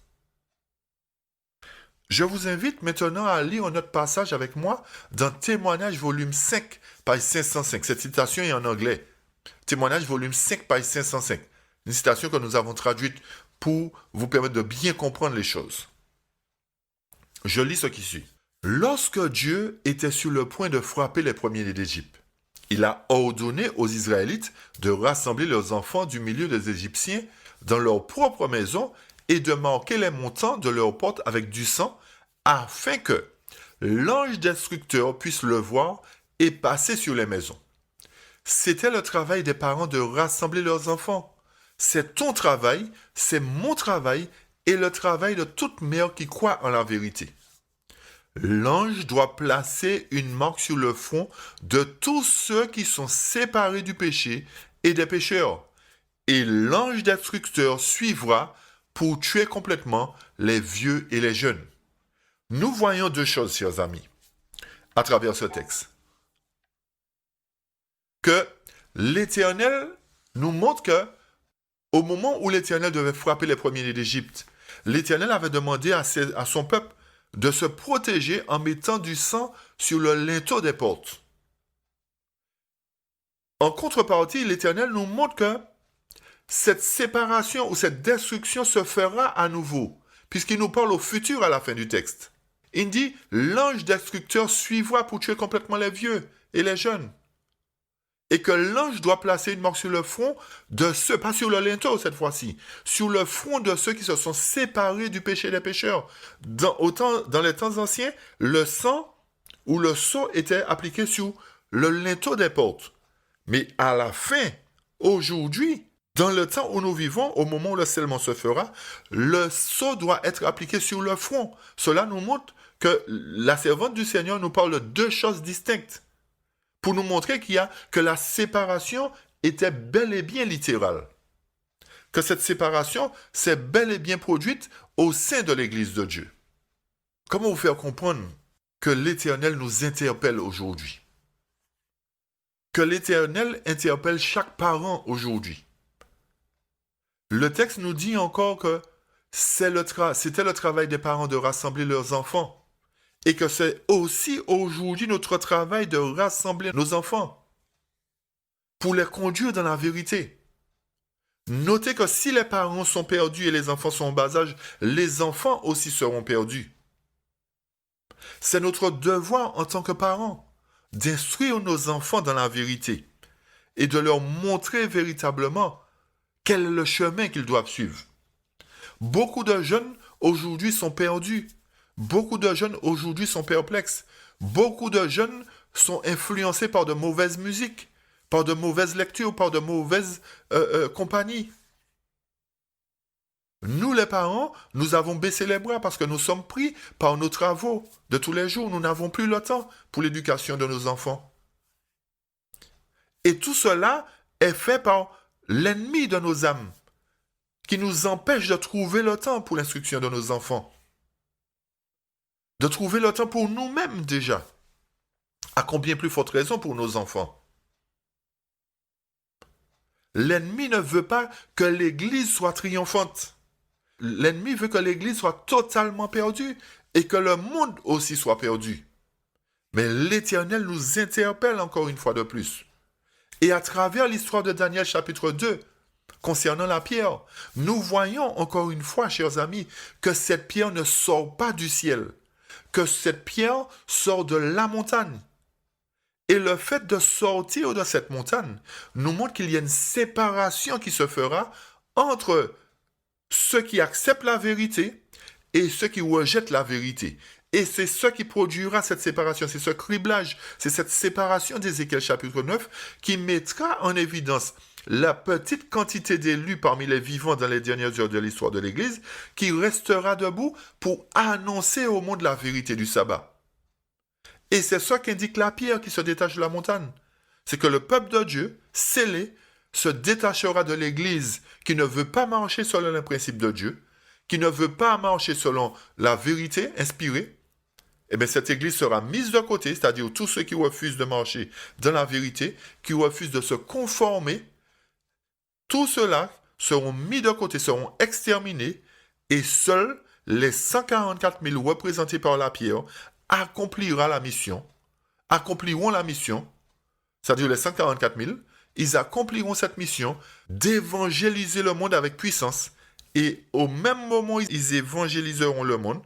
Je vous invite maintenant à lire notre passage avec moi dans Témoignages volume 5, page 505. Cette citation est en anglais. Témoignages volume 5, page 505. Une citation que nous avons traduite pour vous permettre de bien comprendre les choses. Je lis ce qui suit. Lorsque Dieu était sur le point de frapper les premiers-nés d'Égypte, il a ordonné aux Israélites de rassembler leurs enfants du milieu des Égyptiens dans leur propre maison et de marquer les montants de leurs portes avec du sang, afin que l'ange destructeur puisse le voir et passer sur les maisons. C'était le travail des parents de rassembler leurs enfants. C'est ton travail, c'est mon travail et le travail de toute mère qui croit en la vérité. L'ange doit placer une marque sur le front de tous ceux qui sont séparés du péché et des pécheurs. Et l'ange destructeur suivra pour tuer complètement les vieux et les jeunes. Nous voyons deux choses, chers amis, à travers ce texte. Que l'Éternel nous montre que, au moment où l'Éternel devait frapper les premiers-nés d'Égypte, l'Éternel avait demandé à son peuple de se protéger en mettant du sang sur le linteau des portes. En contrepartie, l'Éternel nous montre que cette séparation ou cette destruction se fera à nouveau, puisqu'il nous parle au futur à la fin du texte. Il dit, l'ange destructeur suivra pour tuer complètement les vieux et les jeunes. Et que l'ange doit placer une marque sur le front de ceux, pas sur le linteau cette fois-ci, sur le front de ceux qui se sont séparés du péché des pécheurs. Dans les temps anciens, le sang ou le sceau était appliqué sur le linteau des portes. Mais à la fin, aujourd'hui, dans le temps où nous vivons, au moment où le scellement se fera, le sceau doit être appliqué sur le front. Cela nous montre que la servante du Seigneur nous parle de deux choses distinctes, pour nous montrer que la séparation était bel et bien littérale. Que cette séparation s'est bel et bien produite au sein de l'Église de Dieu. Comment vous faire comprendre que l'Éternel nous interpelle aujourd'hui? que l'Éternel interpelle chaque parent aujourd'hui. Le texte nous dit encore que c'était le travail des parents de rassembler leurs enfants et que c'est aussi aujourd'hui notre travail de rassembler nos enfants pour les conduire dans la vérité. Notez que si les parents sont perdus et les enfants sont en bas âge, les enfants aussi seront perdus. C'est notre devoir en tant que parents d'instruire nos enfants dans la vérité et de leur montrer véritablement quel est le chemin qu'ils doivent suivre. Beaucoup de jeunes aujourd'hui sont perdus. Beaucoup de jeunes aujourd'hui sont perplexes. Beaucoup de jeunes sont influencés par de mauvaises musiques, par de mauvaises lectures, par de mauvaises compagnies. Nous, les parents, nous avons baissé les bras parce que nous sommes pris par nos travaux de tous les jours. Nous n'avons plus le temps pour l'éducation de nos enfants. Et tout cela est fait par l'ennemi de nos âmes, qui nous empêche de trouver le temps pour l'instruction de nos enfants. De trouver le temps pour nous-mêmes déjà. À combien plus forte raison pour nos enfants. L'ennemi ne veut pas que l'Église soit triomphante. L'ennemi veut que l'Église soit totalement perdue et que le monde aussi soit perdu. Mais l'Éternel nous interpelle encore une fois de plus. Et à travers l'histoire de Daniel chapitre 2, concernant la pierre, nous voyons encore une fois, chers amis, que cette pierre ne sort pas du ciel, que cette pierre sort de la montagne. Et le fait de sortir de cette montagne nous montre qu'il y a une séparation qui se fera entre ceux qui acceptent la vérité et ceux qui rejettent la vérité. Et c'est ce qui produira cette séparation, c'est ce criblage, c'est cette séparation d'Ézéchiel chapitre 9 qui mettra en évidence la petite quantité d'élus parmi les vivants dans les dernières heures de l'histoire de l'Église qui restera debout pour annoncer au monde la vérité du sabbat. Et c'est ce qu'indique la pierre qui se détache de la montagne. C'est que le peuple de Dieu, scellé, se détachera de l'Église qui ne veut pas marcher selon les principes de Dieu, qui ne veut pas marcher selon la vérité inspirée. Eh bien, cette Église sera mise de côté, c'est-à-dire tous ceux qui refusent de marcher dans la vérité, qui refusent de se conformer, tous ceux-là seront mis de côté, seront exterminés, et seuls les 144 000 représentés par la pierre accompliront la mission, c'est-à-dire les 144 000, ils accompliront cette mission d'évangéliser le monde avec puissance, et au même moment où ils évangéliseront le monde,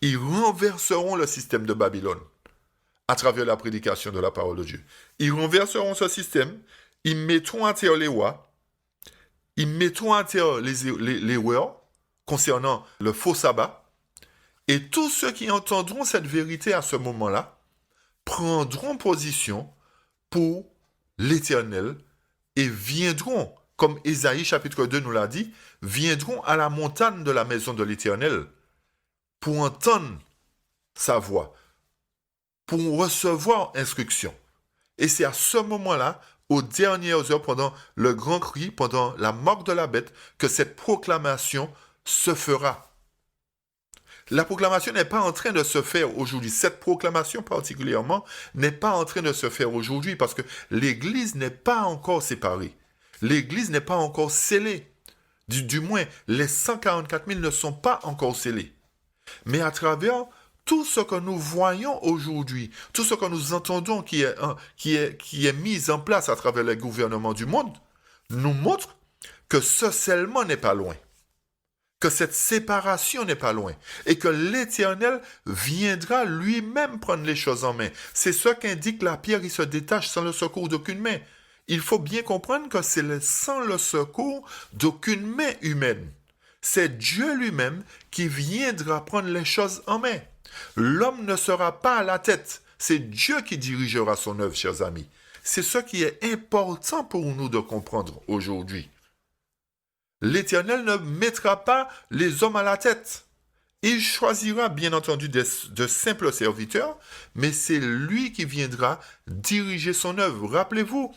ils renverseront le système de Babylone à travers la prédication de la parole de Dieu. Ils renverseront ce système, ils mettront à terre les rois, ils mettront à terre les rois concernant le faux sabbat, et tous ceux qui entendront cette vérité à ce moment-là prendront position pour l'Éternel et viendront, comme Ésaïe chapitre 2 nous l'a dit, viendront à la montagne de la maison de l'Éternel pour entendre sa voix, pour recevoir instruction. Et c'est à ce moment-là, aux dernières heures, pendant le grand cri, pendant la mort de la bête, que cette proclamation se fera. La proclamation n'est pas en train de se faire aujourd'hui. Cette proclamation particulièrement n'est pas en train de se faire aujourd'hui parce que l'Église n'est pas encore séparée. L'Église n'est pas encore scellée. Du moins, les 144 000 ne sont pas encore scellés. Mais à travers tout ce que nous voyons aujourd'hui, tout ce que nous entendons qui est mis en place à travers les gouvernements du monde, nous montre que ce scellement n'est pas loin, que cette séparation n'est pas loin, et que l'Éternel viendra lui-même prendre les choses en main. C'est ce qu'indique la pierre qui se détache sans le secours d'aucune main. Il faut bien comprendre que c'est sans le secours d'aucune main humaine. C'est Dieu lui-même qui viendra prendre les choses en main. L'homme ne sera pas à la tête. C'est Dieu qui dirigera son œuvre, chers amis. C'est ce qui est important pour nous de comprendre aujourd'hui. L'Éternel ne mettra pas les hommes à la tête. Il choisira bien entendu de simples serviteurs, mais c'est lui qui viendra diriger son œuvre. Rappelez-vous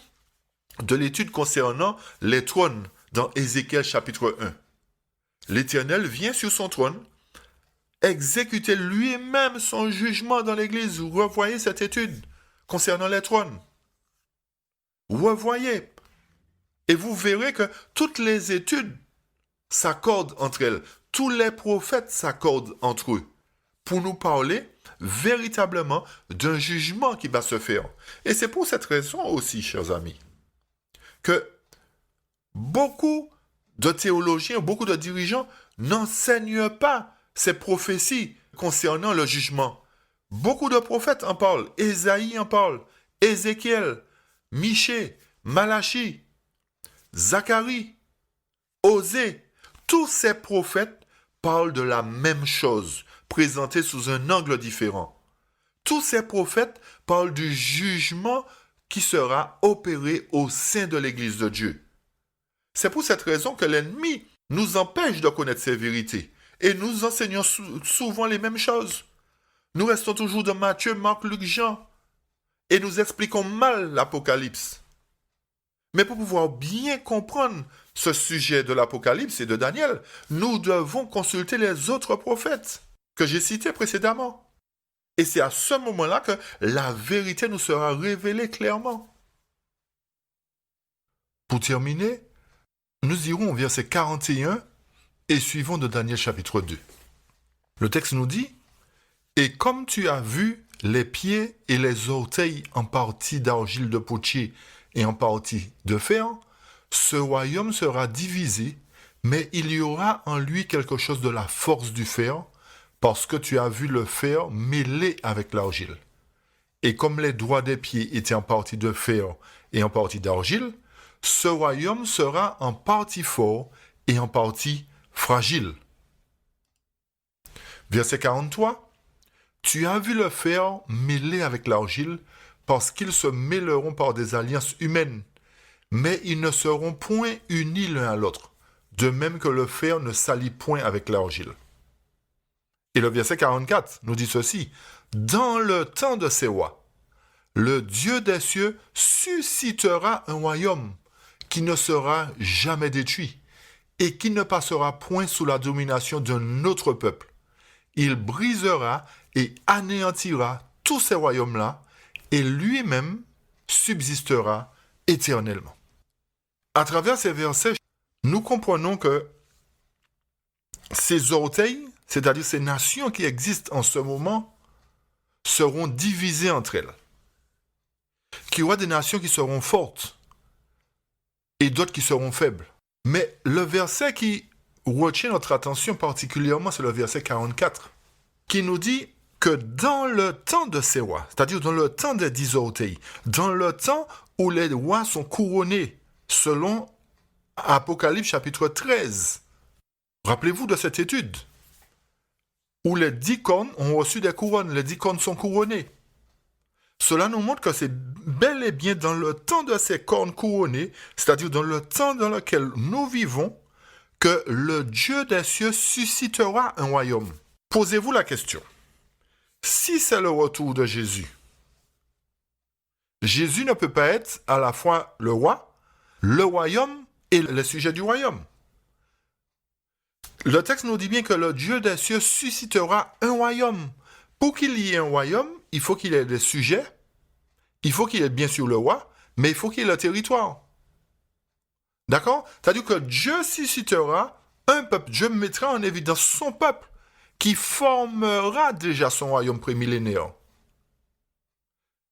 de l'étude concernant les trônes dans Ézéchiel chapitre 1. L'Éternel vient sur son trône, exécuter lui-même son jugement dans l'Église. Vous revoyez cette étude concernant les trônes. Revoyez. Et vous verrez que toutes les études s'accordent entre elles. Tous les prophètes s'accordent entre eux pour nous parler véritablement d'un jugement qui va se faire. Et c'est pour cette raison aussi, chers amis, que beaucoup de théologiens, beaucoup de dirigeants n'enseignent pas ces prophéties concernant le jugement. Beaucoup de prophètes en parlent. Ésaïe en parle. Ézéchiel, Michée, Malachie, Zacharie, Osée. Tous ces prophètes parlent de la même chose, présentée sous un angle différent. Tous ces prophètes parlent du jugement qui sera opéré au sein de l'Église de Dieu. C'est pour cette raison que l'ennemi nous empêche de connaître ces vérités. Et nous enseignons souvent les mêmes choses. Nous restons toujours dans Matthieu, Marc, Luc, Jean. Et nous expliquons mal l'Apocalypse. Mais pour pouvoir bien comprendre ce sujet de l'Apocalypse et de Daniel, nous devons consulter les autres prophètes que j'ai cités précédemment. Et c'est à ce moment-là que la vérité nous sera révélée clairement. Pour terminer, nous irons au verset 41 et suivant de Daniel chapitre 2. Le texte nous dit « Et comme tu as vu les pieds et les orteils en partie d'argile de potier et en partie de fer, ce royaume sera divisé, mais il y aura en lui quelque chose de la force du fer, parce que tu as vu le fer mêlé avec l'argile. Et comme les doigts des pieds étaient en partie de fer et en partie d'argile, ce royaume sera en partie fort et en partie fragile. » Verset 43. Tu as vu le fer mêlé avec l'argile, parce qu'ils se mêleront par des alliances humaines, mais ils ne seront point unis l'un à l'autre, de même que le fer ne s'allie point avec l'argile. Et le verset 44 nous dit ceci. Dans le temps de ces rois, le Dieu des cieux suscitera un royaume qui ne sera jamais détruit et qui ne passera point sous la domination d'un autre peuple. Il brisera et anéantira tous ces royaumes-là et lui-même subsistera éternellement. À travers ces versets, nous comprenons que ces orteils, c'est-à-dire ces nations qui existent en ce moment, seront divisées entre elles. Qu'il y aura des nations qui seront fortes et d'autres qui seront faibles. Mais le verset qui retient notre attention particulièrement, c'est le verset 44, qui nous dit que dans le temps de ces rois, c'est-à-dire dans le temps des 10 orteils, dans le temps où les rois sont couronnés, selon Apocalypse chapitre 13, rappelez-vous de cette étude, où les 10 cornes ont reçu des couronnes, les 10 cornes sont couronnées. Cela nous montre que c'est bel et bien dans le temps de ces cornes couronnées, c'est-à-dire dans le temps dans lequel nous vivons, que le Dieu des cieux suscitera un royaume. Posez-vous la question. Si c'est le retour de Jésus, Jésus ne peut pas être à la fois le roi, le royaume et le sujet du royaume. Le texte nous dit bien que le Dieu des cieux suscitera un royaume. Pour qu'il y ait un royaume, il faut qu'il y ait des sujets, il faut qu'il y ait bien sûr le roi, mais il faut qu'il y ait le territoire. D'accord? C'est-à-dire que Dieu suscitera un peuple, Dieu mettra en évidence son peuple, qui formera déjà son royaume prémillénaire.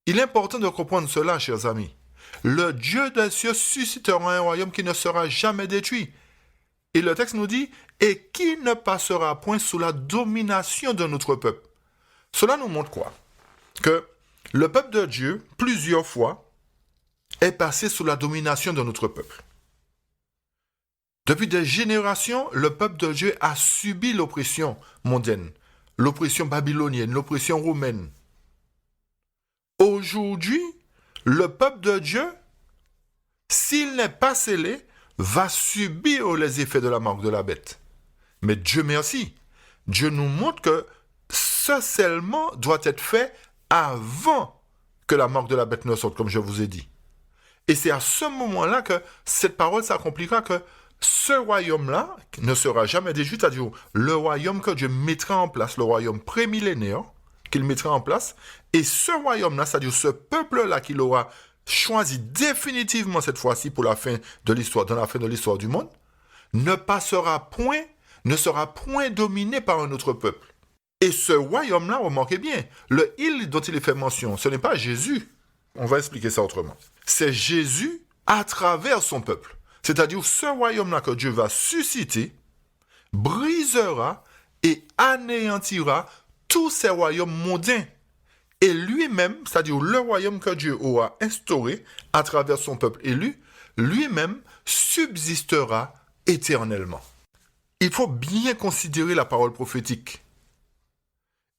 Il est important de comprendre cela, chers amis. Le Dieu des cieux suscitera un royaume qui ne sera jamais détruit. Et le texte nous dit, et qui ne passera point sous la domination de notre peuple. Cela nous montre quoi? Que le peuple de Dieu, plusieurs fois, est passé sous la domination de notre peuple. Depuis des générations, le peuple de Dieu a subi l'oppression mondaine, l'oppression babylonienne, l'oppression romaine. Aujourd'hui, le peuple de Dieu, s'il n'est pas scellé, va subir les effets de la marque de la bête. Mais Dieu merci, Dieu nous montre que ce scellement doit être fait avant que la marque de la bête ne sorte, comme je vous ai dit. Et c'est à ce moment-là que cette parole s'accomplira, que ce royaume-là ne sera jamais détruit, c'est-à-dire le royaume que Dieu mettra en place, le royaume prémillénaire qu'il mettra en place, et ce royaume-là, c'est-à-dire ce peuple-là qu'il aura choisi définitivement cette fois-ci pour la fin de l'histoire, dans la fin de l'histoire du monde, ne sera point dominé par un autre peuple. Et ce royaume-là, remarquez bien, le il dont il est fait mention, ce n'est pas Jésus. On va expliquer ça autrement. C'est Jésus à travers son peuple. C'est-à-dire ce royaume-là que Dieu va susciter, brisera et anéantira tous ces royaumes mondains. Et lui-même, c'est-à-dire le royaume que Dieu aura instauré à travers son peuple élu, lui-même subsistera éternellement. Il faut bien considérer la parole prophétique.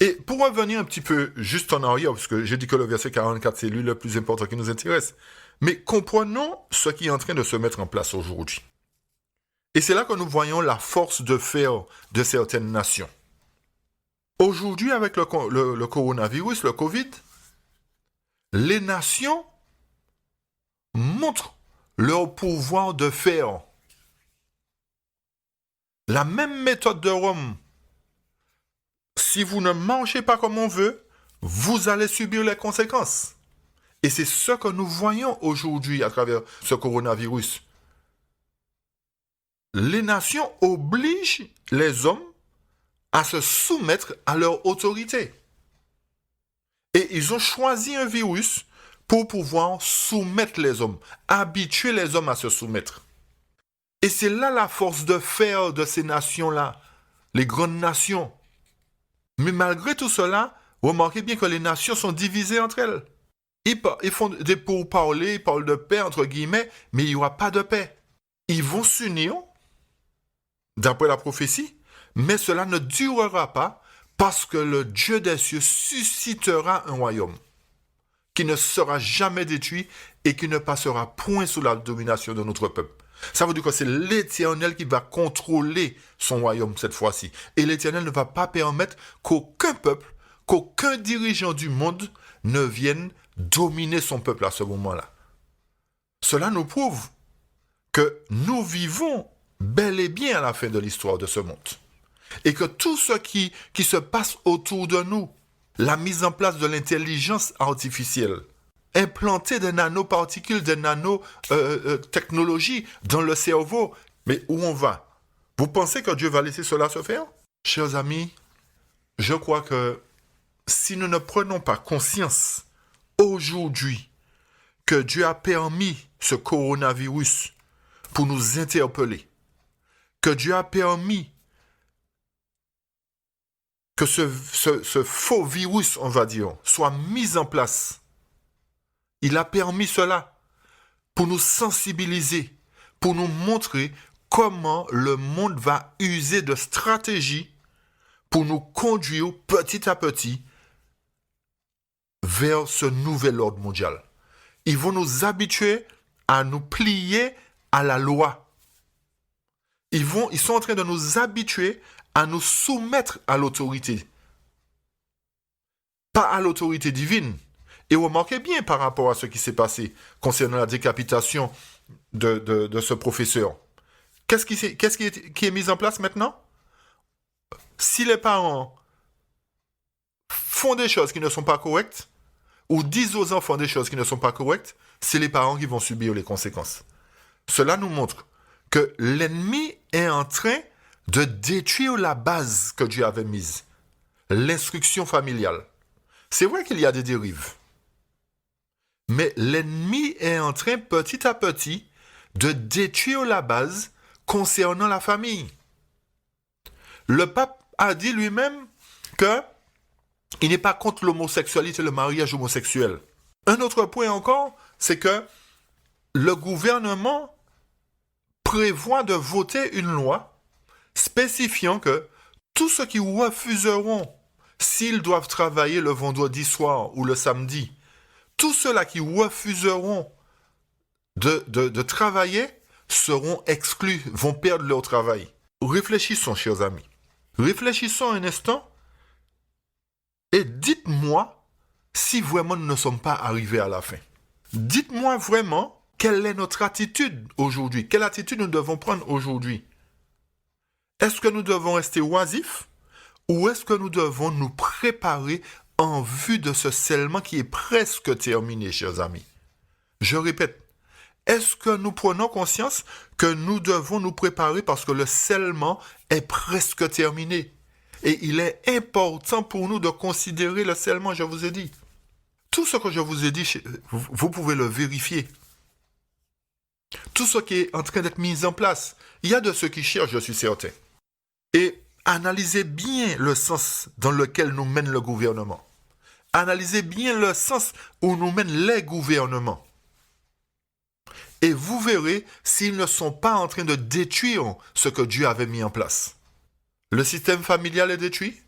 Et pour revenir un petit peu juste en arrière, parce que j'ai dit que le verset 44, c'est lui le plus important qui nous intéresse, mais comprenons ce qui est en train de se mettre en place aujourd'hui. Et c'est là que nous voyons la force de faire de certaines nations. Aujourd'hui, avec le coronavirus, le Covid, les nations montrent leur pouvoir de faire. La même méthode de Rome. Si vous ne mangez pas comme on veut, vous allez subir les conséquences. Et c'est ce que nous voyons aujourd'hui à travers ce coronavirus. Les nations obligent les hommes à se soumettre à leur autorité. Et ils ont choisi un virus pour pouvoir soumettre les hommes, habituer les hommes à se soumettre. Et c'est là la force de faire de ces nations-là, les grandes nations. Mais malgré tout cela, remarquez bien que les nations sont divisées entre elles. Ils font des pourparlers, ils parlent de paix entre guillemets, mais il n'y aura pas de paix. Ils vont s'unir, d'après la prophétie, mais cela ne durera pas parce que le Dieu des cieux suscitera un royaume qui ne sera jamais détruit et qui ne passera point sous la domination de notre peuple. Ça veut dire que c'est l'Éternel qui va contrôler son royaume cette fois-ci. Et l'Éternel ne va pas permettre qu'aucun peuple, qu'aucun dirigeant du monde ne vienne dominer son peuple à ce moment-là. Cela nous prouve que nous vivons bel et bien à la fin de l'histoire de ce monde. Et que tout ce qui se passe autour de nous, la mise en place de l'intelligence artificielle, implanter des nanoparticules, des nanotechnologies dans le cerveau. Mais où on va? Vous pensez que Dieu va laisser cela se faire? Chers amis, je crois que si nous ne prenons pas conscience aujourd'hui que Dieu a permis ce coronavirus pour nous interpeller, que Dieu a permis que ce faux virus, on va dire, soit mis en place. Il a permis cela pour nous sensibiliser, pour nous montrer comment le monde va user de stratégies pour nous conduire petit à petit vers ce nouvel ordre mondial. Ils vont nous habituer à nous plier à la loi. Ils sont en train de nous habituer à nous soumettre à l'autorité. Pas à l'autorité divine. Et remarquez bien par rapport à ce qui s'est passé concernant la décapitation de ce professeur. Qu'est-ce qui est mis en place maintenant? Si les parents font des choses qui ne sont pas correctes, ou disent aux enfants des choses qui ne sont pas correctes, c'est les parents qui vont subir les conséquences. Cela nous montre que l'ennemi est en train de détruire la base que Dieu avait mise, l'instruction familiale. C'est vrai qu'il y a des dérives, mais l'ennemi est en train petit à petit de détruire la base concernant la famille. Le pape a dit lui-même qu'il n'est pas contre l'homosexualité, le mariage homosexuel. Un autre point encore, c'est que le gouvernement prévoit de voter une loi spécifiant que tous ceux qui refuseront, s'ils doivent travailler le vendredi soir ou le samedi, tous ceux-là qui refuseront de travailler seront exclus, vont perdre leur travail. Réfléchissons, chers amis. Réfléchissons un instant et dites-moi si vraiment nous ne sommes pas arrivés à la fin. Dites-moi vraiment quelle est notre attitude aujourd'hui, quelle attitude nous devons prendre aujourd'hui. Est-ce que nous devons rester oisifs ou est-ce que nous devons nous préparer en vue de ce scellement qui est presque terminé, chers amis? Je répète, est-ce que nous prenons conscience que nous devons nous préparer parce que le scellement est presque terminé? Et il est important pour nous de considérer le scellement, je vous ai dit. Tout ce que je vous ai dit, vous pouvez le vérifier. Tout ce qui est en train d'être mis en place. Il y a de ceux qui cherchent, je suis certain. Et analysez bien le sens dans lequel nous mène le gouvernement. Analysez bien le sens où nous mènent les gouvernements. Et vous verrez s'ils ne sont pas en train de détruire ce que Dieu avait mis en place. Le système familial est détruit.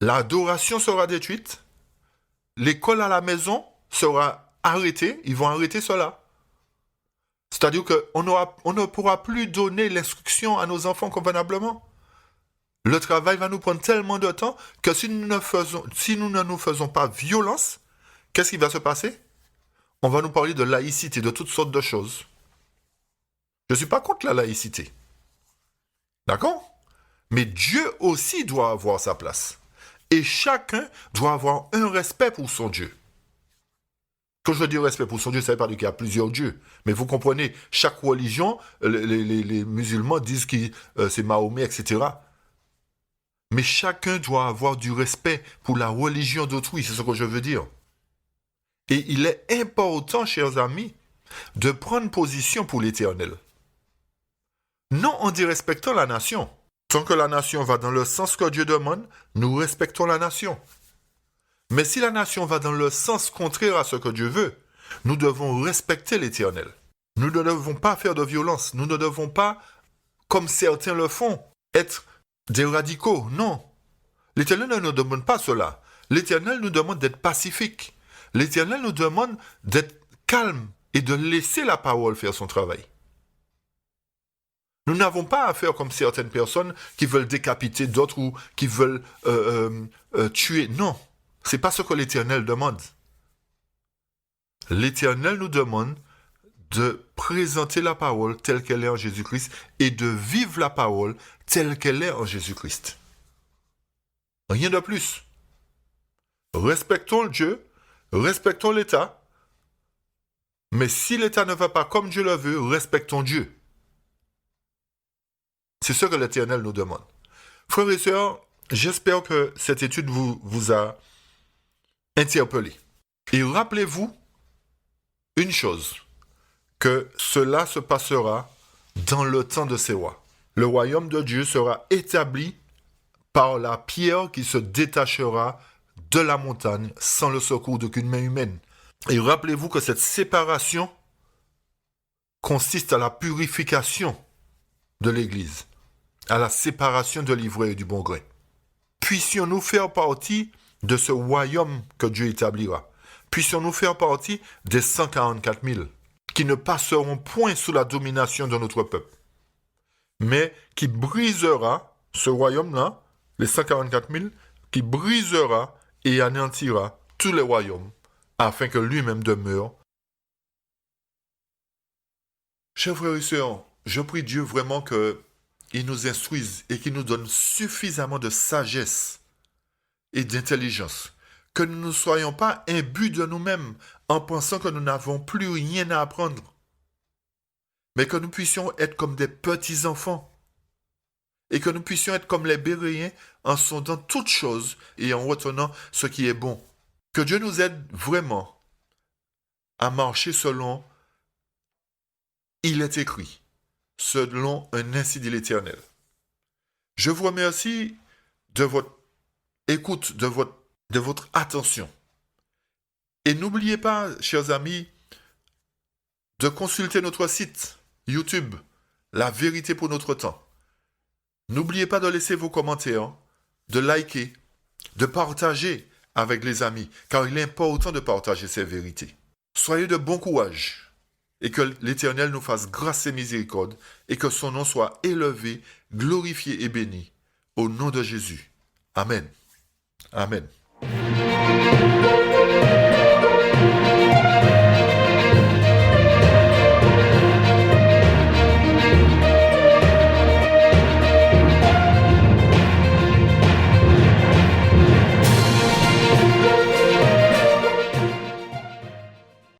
L'adoration sera détruite. L'école à la maison sera arrêtée. Ils vont arrêter cela. C'est-à-dire qu'on ne pourra plus donner l'instruction à nos enfants convenablement. Le travail va nous prendre tellement de temps que si nous ne nous faisons pas violence, qu'est-ce qui va se passer? On va nous parler de laïcité, de toutes sortes de choses. Je ne suis pas contre la laïcité. D'accord? Mais Dieu aussi doit avoir sa place. Et chacun doit avoir un respect pour son Dieu. Quand je dis respect pour son Dieu, ça ne veut pas dire qu'il y a plusieurs dieux. Mais vous comprenez, chaque religion, les musulmans disent que c'est Mahomet, etc. Mais chacun doit avoir du respect pour la religion d'autrui, c'est ce que je veux dire. Et il est important, chers amis, de prendre position pour l'Éternel. Non en dérespectant la nation. Tant que la nation va dans le sens que Dieu demande, nous respectons la nation. Mais si la nation va dans le sens contraire à ce que Dieu veut, nous devons respecter l'Éternel. Nous ne devons pas faire de violence. Nous ne devons pas, comme certains le font, être des radicaux. Non. L'Éternel ne nous demande pas cela. L'Éternel nous demande d'être pacifique. L'Éternel nous demande d'être calme et de laisser la parole faire son travail. Nous n'avons pas à faire comme certaines personnes qui veulent décapiter d'autres ou qui veulent tuer. Non, ce n'est pas ce que l'Éternel demande. L'Éternel nous demande de présenter la parole telle qu'elle est en Jésus-Christ et de vivre la parole telle qu'elle est en Jésus-Christ. Rien de plus. Respectons Dieu, respectons l'État, mais si l'État ne va pas comme Dieu le veut, respectons Dieu. C'est ce que l'Éternel nous demande. Frères et sœurs, j'espère que cette étude vous a interpellé. Et rappelez-vous une chose, que cela se passera dans le temps de ces rois. Le royaume de Dieu sera établi par la pierre qui se détachera de la montagne sans le secours d'aucune main humaine. Et rappelez-vous que cette séparation consiste à la purification de l'Église, à la séparation de l'ivraie et du bon grain. Puissions-nous faire partie de ce royaume que Dieu établira. Puissions-nous faire partie des 144 000 qui ne passeront point sous la domination de notre peuple, mais qui brisera ce royaume-là, les 144 000, qui brisera et anéantira tous les royaumes, afin que lui-même demeure. Chers frères et sœurs, je prie Dieu vraiment qu'il nous instruise et qu'il nous donne suffisamment de sagesse et d'intelligence, que nous ne soyons pas imbus de nous-mêmes en pensant que nous n'avons plus rien à apprendre, mais que nous puissions être comme des petits-enfants et que nous puissions être comme les Béréens en sondant toutes choses et en retenant ce qui est bon. Que Dieu nous aide vraiment à marcher selon il est écrit, selon un ainsi dit l'Éternel. Je vous remercie de votre écoute, de votre attention. Et n'oubliez pas, chers amis, de consulter notre site YouTube, La Vérité pour notre temps. N'oubliez pas de laisser vos commentaires, de liker, de partager avec les amis, car il est important de partager ces vérités. Soyez de bon courage, et que l'Éternel nous fasse grâce et miséricorde, et que son nom soit élevé, glorifié et béni, au nom de Jésus. Amen. Amen.